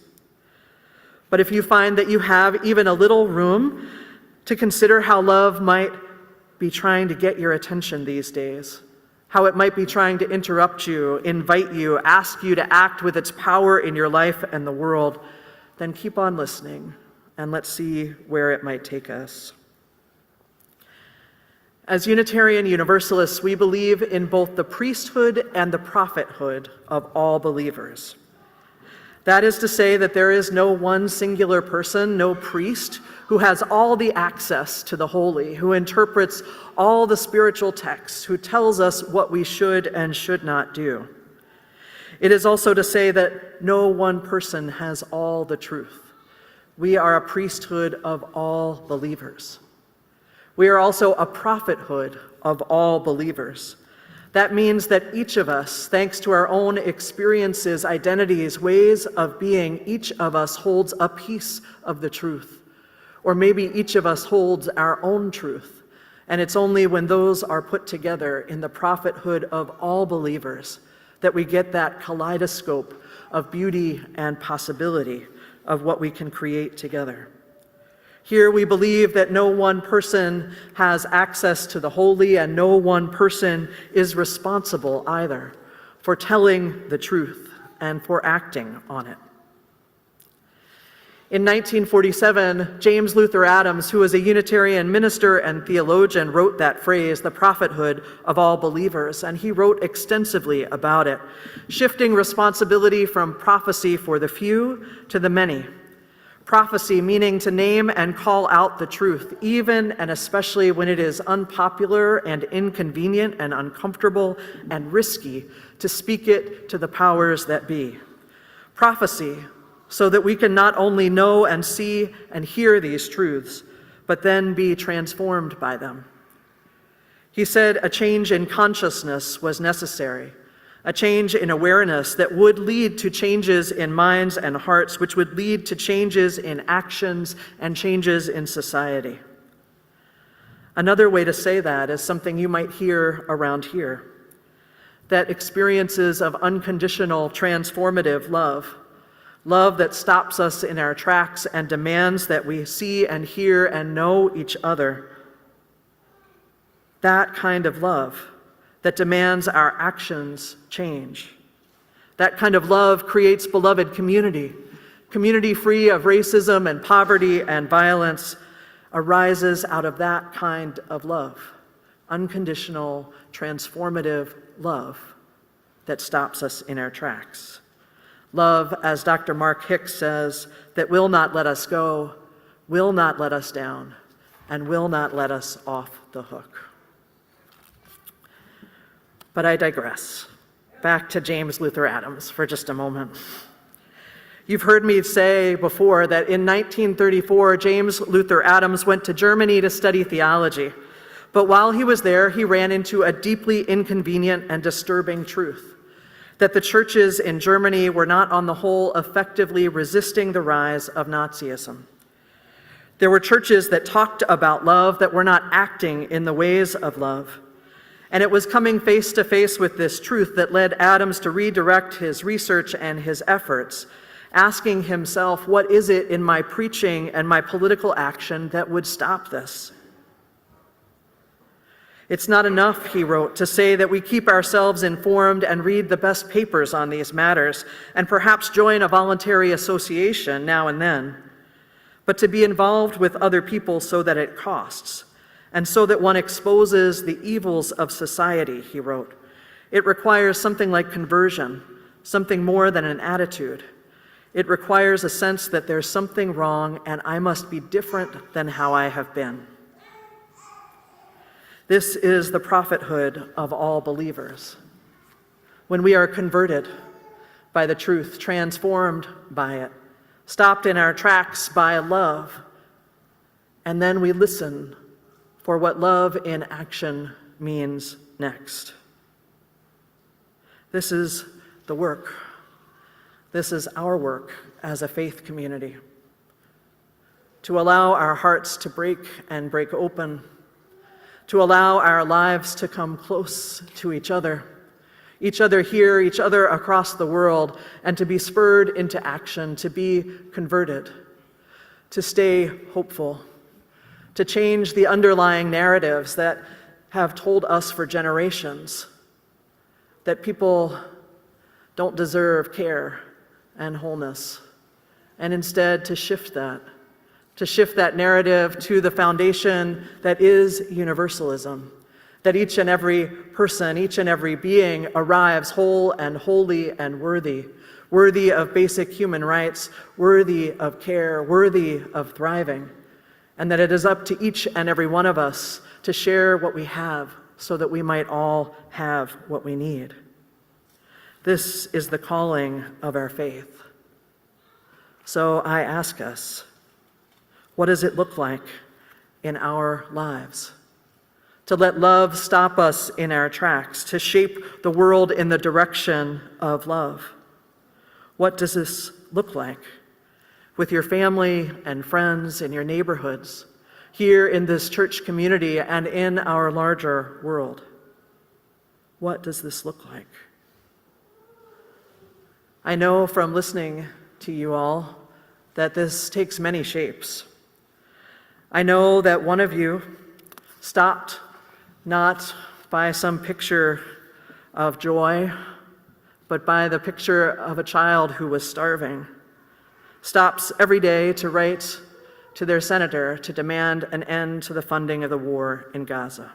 But if you find that you have even a little room to consider how love might be trying to get your attention these days, how it might be trying to interrupt you, invite you, ask you to act with its power in your life and the world, then keep on listening and let's see where it might take us. As Unitarian Universalists, we believe in both the priesthood and the prophethood of all believers. That is to say that there is no one singular person, no priest, who has all the access to the holy, who interprets all the spiritual texts, who tells us what we should and should not do. It is also to say that no one person has all the truth. We are a priesthood of all believers. We are also a prophethood of all believers. That means that each of us, thanks to our own experiences, identities, ways of being, each of us holds a piece of the truth. Or maybe each of us holds our own truth. And it's only when those are put together in the prophethood of all believers that we get that kaleidoscope of beauty and possibility of what we can create together. Here we believe that no one person has access to the holy, and no one person is responsible either for telling the truth and for acting on it. In 1947, James Luther Adams, who was a Unitarian minister and theologian, wrote that phrase, the prophethood of all believers, and he wrote extensively about it, shifting responsibility from prophecy for the few to the many. Prophecy meaning to name and call out the truth, even and especially when it is unpopular and inconvenient and uncomfortable and risky to speak it to the powers that be. Prophecy, so that we can not only know and see and hear these truths, but then be transformed by them. He said a change in consciousness was necessary, a change in awareness that would lead to changes in minds and hearts, which would lead to changes in actions and changes in society. Another way to say that is something you might hear around here, that experiences of unconditional, transformative love, love that stops us in our tracks and demands that we see and hear and know each other, that kind of love that demands our actions change. That kind of love creates beloved community, community free of racism and poverty and violence, arises out of that kind of love, unconditional, transformative love that stops us in our tracks. Love, as Dr. Mark Hicks says, that will not let us go, will not let us down, and will not let us off the hook. But I digress. Back to James Luther Adams for just a moment. You've heard me say before that in 1934, James Luther Adams went to Germany to study theology. But while he was there, he ran into a deeply inconvenient and disturbing truth, that the churches in Germany were not on the whole effectively resisting the rise of Nazism. There were churches that talked about love that were not acting in the ways of love. And it was coming face to face with this truth that led Adams to redirect his research and his efforts, asking himself, what is it in my preaching and my political action that would stop this? It's not enough, he wrote, to say that we keep ourselves informed and read the best papers on these matters, and perhaps join a voluntary association now and then, but to be involved with other people so that it costs, and so that one exposes the evils of society, he wrote. It requires something like conversion, something more than an attitude. It requires a sense that there's something wrong and I must be different than how I have been. This is the prophethood of all believers. When we are converted by the truth, transformed by it, stopped in our tracks by love, and then we listen for what love in action means next. This is the work. This is our work as a faith community. To allow our hearts to break and break open, to allow our lives to come close to each other here, each other across the world, and to be spurred into action, to be converted, to stay hopeful, to change the underlying narratives that have told us for generations that people don't deserve care and wholeness, and instead to shift that narrative to the foundation that is universalism, that each and every person, each and every being arrives whole and holy and worthy of basic human rights, worthy of care, worthy of thriving, and that it is up to each and every one of us to share what we have so that we might all have what we need. This is the calling of our faith. So I ask us, what does it look like in our lives? To let love stop us in our tracks, to shape the world in the direction of love. What does this look like with your family and friends in your neighborhoods, here in this church community and in our larger world? What does this look like? I know from listening to you all that this takes many shapes. I know that one of you stopped not by some picture of joy, but by the picture of a child who was starving, stops every day to write to their senator to demand an end to the funding of the war in Gaza.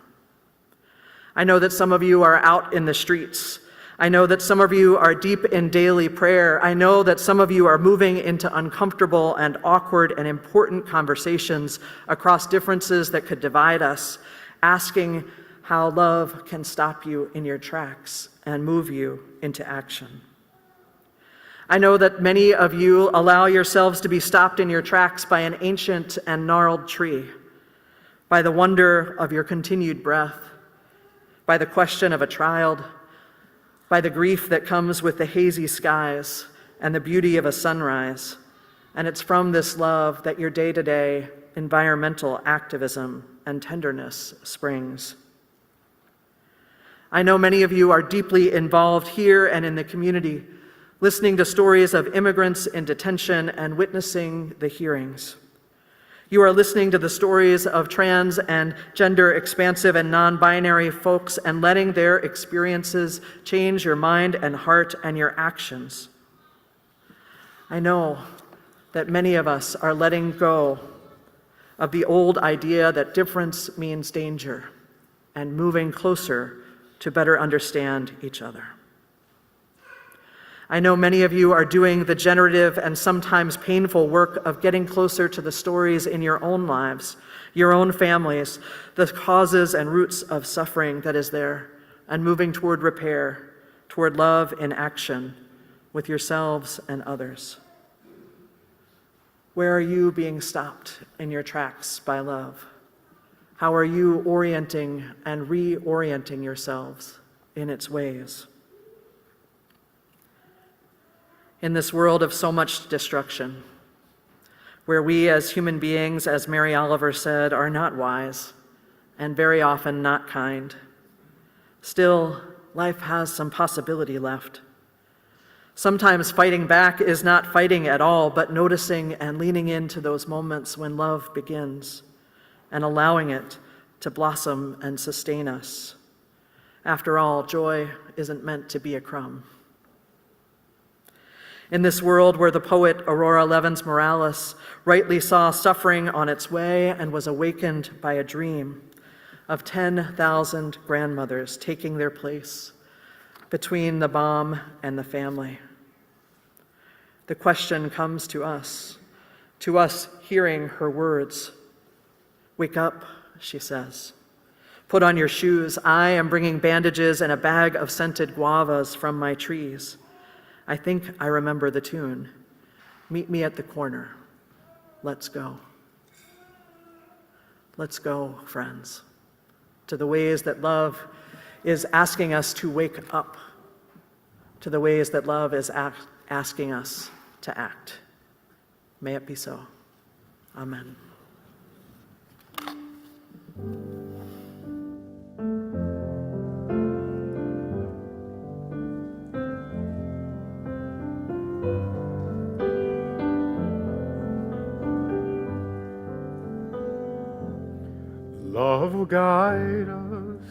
I know that some of you are out in the streets. I know that some of you are deep in daily prayer. I know that some of you are moving into uncomfortable and awkward and important conversations across differences that could divide us, asking how love can stop you in your tracks and move you into action. I know that many of you allow yourselves to be stopped in your tracks by an ancient and gnarled tree, by the wonder of your continued breath, by the question of a child, by the grief that comes with the hazy skies and the beauty of a sunrise. And it's from this love that your day-to-day environmental activism and tenderness springs. I know many of you are deeply involved here and in the community, listening to stories of immigrants in detention and witnessing the hearings. You are listening to the stories of trans and gender expansive and non-binary folks and letting their experiences change your mind and heart and your actions. I know that many of us are letting go of the old idea that difference means danger and moving closer to better understand each other. I know many of you are doing the generative and sometimes painful work of getting closer to the stories in your own lives, your own families, the causes and roots of suffering that is there, and moving toward repair, toward love in action with yourselves and others. Where are you being stopped in your tracks by love? How are you orienting and reorienting yourselves in its ways? In this world of so much destruction, where we as human beings, as Mary Oliver said, are not wise and very often not kind, still, life has some possibility left. Sometimes fighting back is not fighting at all, but noticing and leaning into those moments when love begins and allowing it to blossom and sustain us. After all, joy isn't meant to be a crumb. In this world where the poet Aurora Levins Morales rightly saw suffering on its way and was awakened by a dream of 10,000 grandmothers taking their place between the bomb and the family. The question comes to us hearing her words. "Wake up," she says. "Put on your shoes. I am bringing bandages and a bag of scented guavas from my trees. I think I remember the tune. Meet me at the corner. Let's go." Let's go, friends, to the ways that love is asking us to wake up, to the ways that love is asking us to act. May it be so. Amen. Love will guide us,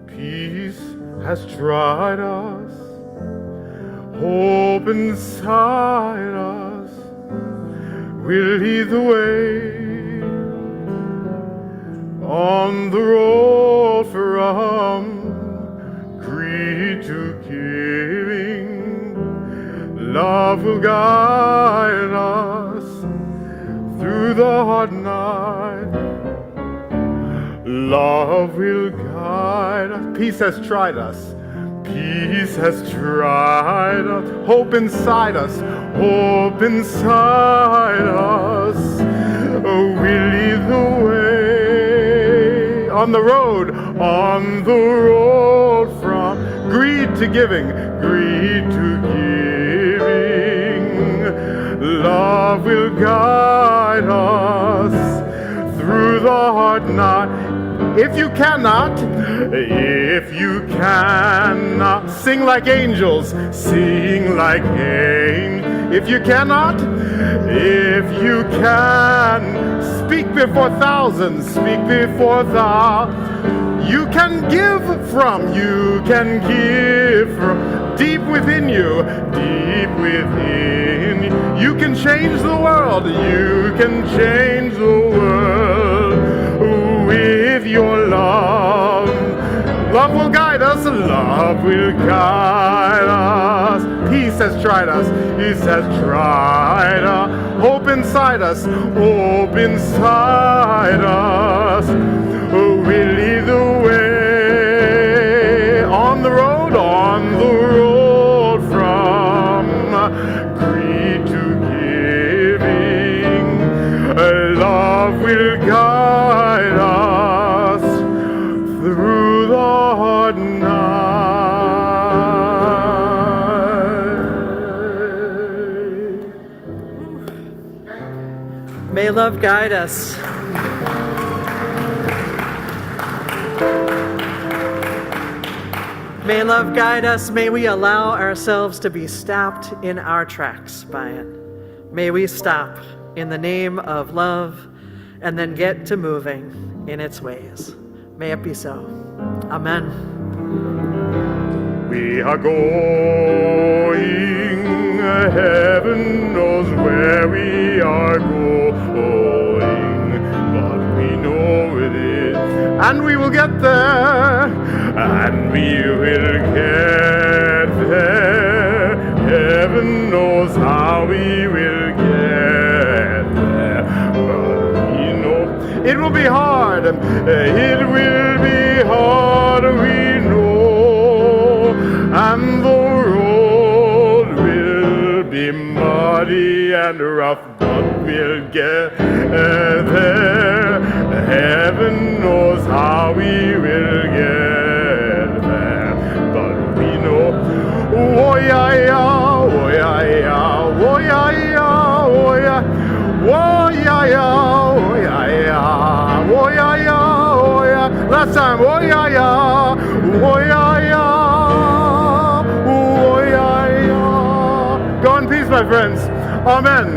peace has tried us, hope inside us will lead the way on the road from greed to giving. Love will guide us through the hard night. Love will guide us. Peace has tried us. Peace has tried us. Hope inside us. Hope inside us. Oh, we lead the way on the road from greed to giving. Greed to giving. Love will guide us through the hard night. If you cannot, sing like angels, sing like angels. If you cannot, if you can, speak before thousands, speak before you can give from deep within you, deep within you. You can change the world, you can change the world with your love. Love will guide us, love will guide us. Peace has tried us, peace has tried us. Hope inside us, hope inside us. We'll lead the way the road from greed to giving. Love will guide us through the hard night. May love guide us. May love guide us. May we allow ourselves to be stopped in our tracks by it. May we stop in the name of love and then get to moving in its ways. May it be so. Amen. We are going, heaven knows where we are going, but we know it is, and we will get there, and we will get there. Heaven knows how we will get there, but we know it will be hard, it will be hard, we know, and the road will be muddy and rough, but we'll get there. Heaven knows how we will get there, but we know, oh yeah, yeah, oh yeah, yeah, oh yeah, yeah, oh yeah, oh yeah, yeah, oh yeah, yeah, oh yeah, yeah, oh yeah. Last time, oh yeah, yeah, oh yeah, yeah, oh yeah, yeah. Go in peace, my friends. Amen.